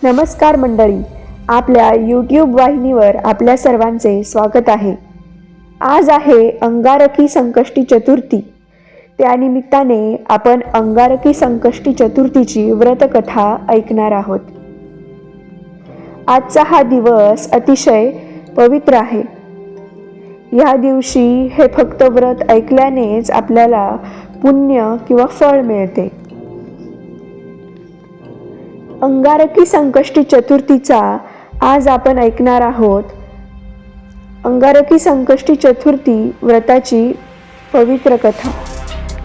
नमस्कार मंडळी, आपल्या यूट्यूब वाहिनीवर आपल्या सर्वांचे स्वागत आहे. आज आहे अंगारकी संकष्टी चतुर्थी. त्यानिमित्ताने आपण अंगारकी संकष्टी चतुर्थीची व्रतकथा ऐकणार आहोत. आजचा हा दिवस अतिशय पवित्र आहे. या दिवशी हे फक्त व्रत ऐकल्यानेच आपल्याला पुण्य किंवा फळ मिळते. अंगारकी संकष्टी चतुर्थीचा आज आपण ऐकणार आहोत. अंगारकी संकष्टी चतुर्थी व्रताची पवित्र कथा,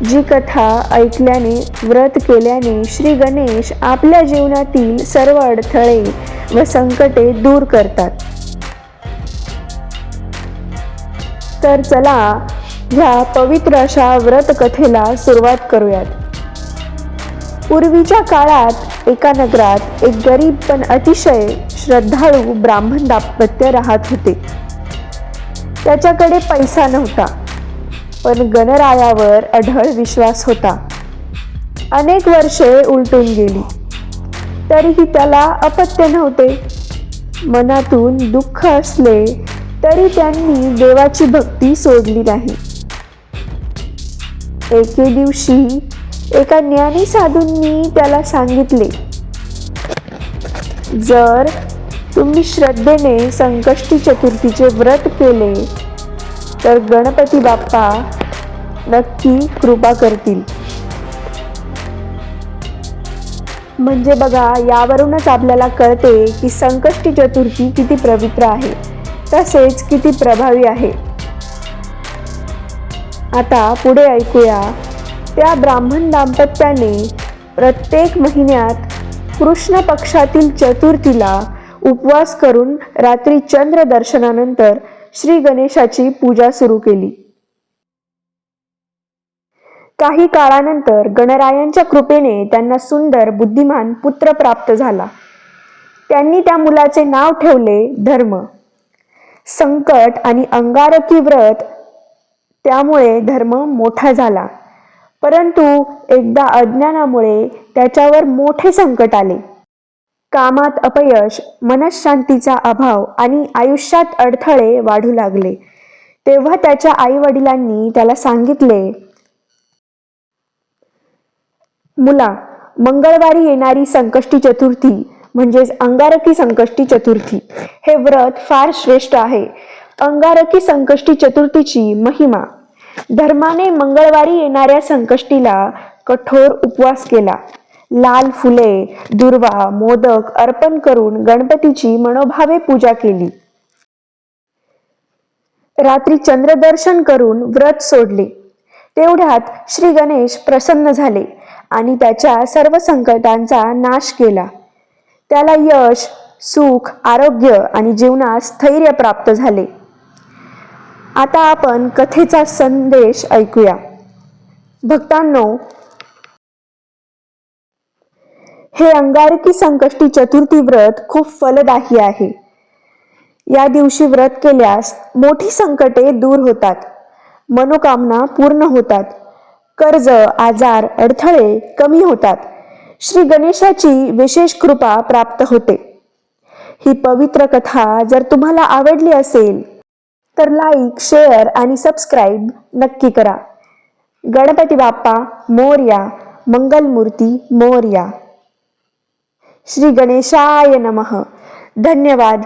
जी कथा ऐकल्याने, व्रत केल्याने श्री गणेश आपल्या जीवनातील सर्व अडथळे व संकटे दूर करतात. तर चला ह्या पवित्र अशा व्रत कथेला सुरुवात करूयात. पूर्वीच्या काळात एका नगरात एक गरीब पण अतिशय श्रद्धाळू ब्राह्मण दाम्पत्य राहत होते. त्याच्याकडे पैसा नव्हता, पण गणरायावर अढळ विश्वास होता. अनेक वर्षे उलटून गेली, तरीही त्याला अपत्य नव्हते. मनातून दुःख असले तरी त्यांनी देवाची भक्ती सोडली नाही. एके दिवशी एका ज्ञानी साधूंनी त्याला सांगितले, जर तुम्ही श्रद्धेने संकष्टी चतुर्थीचे व्रत केले तर गणपती बाप्पा नक्की कृपा करतील. म्हणजे बघा, यावरूनच आपल्याला कळते की संकष्टी चतुर्थी किती पवित्र आहे, तसेच किती प्रभावी आहे. आता पुढे ऐकूया. त्या ब्राह्मण दाम्पत्याने प्रत्येक महिन्यात कृष्ण पक्षातील चतुर्थीला उपवास करून रात्री चंद्र दर्शनानंतर श्री गणेशाची पूजा सुरू केली. काही काळानंतर गणरायांच्या कृपेने त्यांना सुंदर बुद्धिमान पुत्र प्राप्त झाला. त्यांनी त्या मुलाचे नाव ठेवले धर्म. संकट आणि अंगारकी व्रत त्यामुळे धर्म मोठा झाला. परंतु एकदा अज्ञानामुळे त्याच्यावर मोठे संकट आले. कामात अपयश, मनःशांतीचा अभाव आणि आयुष्यात अडथळे वाढू लागले. तेव्हा त्याच्या आई वडिलांनी त्याला सांगितले, मुला, मंगळवारी येणारी संकष्टी चतुर्थी म्हणजेच अंगारकी संकष्टी चतुर्थी हे व्रत फार श्रेष्ठ आहे. अंगारकी संकष्टी चतुर्थीची महिमा. धर्माने मंगळवारी येणाऱ्या संकष्टीला कठोर उपवास केला. लाल फुले, दुर्वा, मोदक अर्पण करून गणपतीची मनोभावे पूजा केली. रात्री चंद्रदर्शन करून व्रत सोडले. तेवढ्यात श्री गणेश प्रसन्न झाले आणि त्याच्या सर्व संकटांचा नाश केला. त्याला यश, सुख, आरोग्य आणि जीवनात स्थैर्य प्राप्त झाले. आता आपण कथेचा संदेश ऐकूया. भक्तांनो, हे अंगारकी संकष्टी चतुर्थी व्रत खूप फलदायी आहे. या दिवशी व्रत केल्यास मोठी संकटे दूर होतात, मनोकामना पूर्ण होतात, कर्ज, आजार, अडथळे कमी होतात, श्री गणेशाची विशेष कृपा प्राप्त होते. ही पवित्र कथा जर तुम्हाला आवडली असेल तर लाईक, शेअर आणि सबस्क्राईब नक्की करा. गणपती बाप्पा मोरया, मंगलमूर्ती मोरया. श्री गणेशाय नमः. धन्यवाद.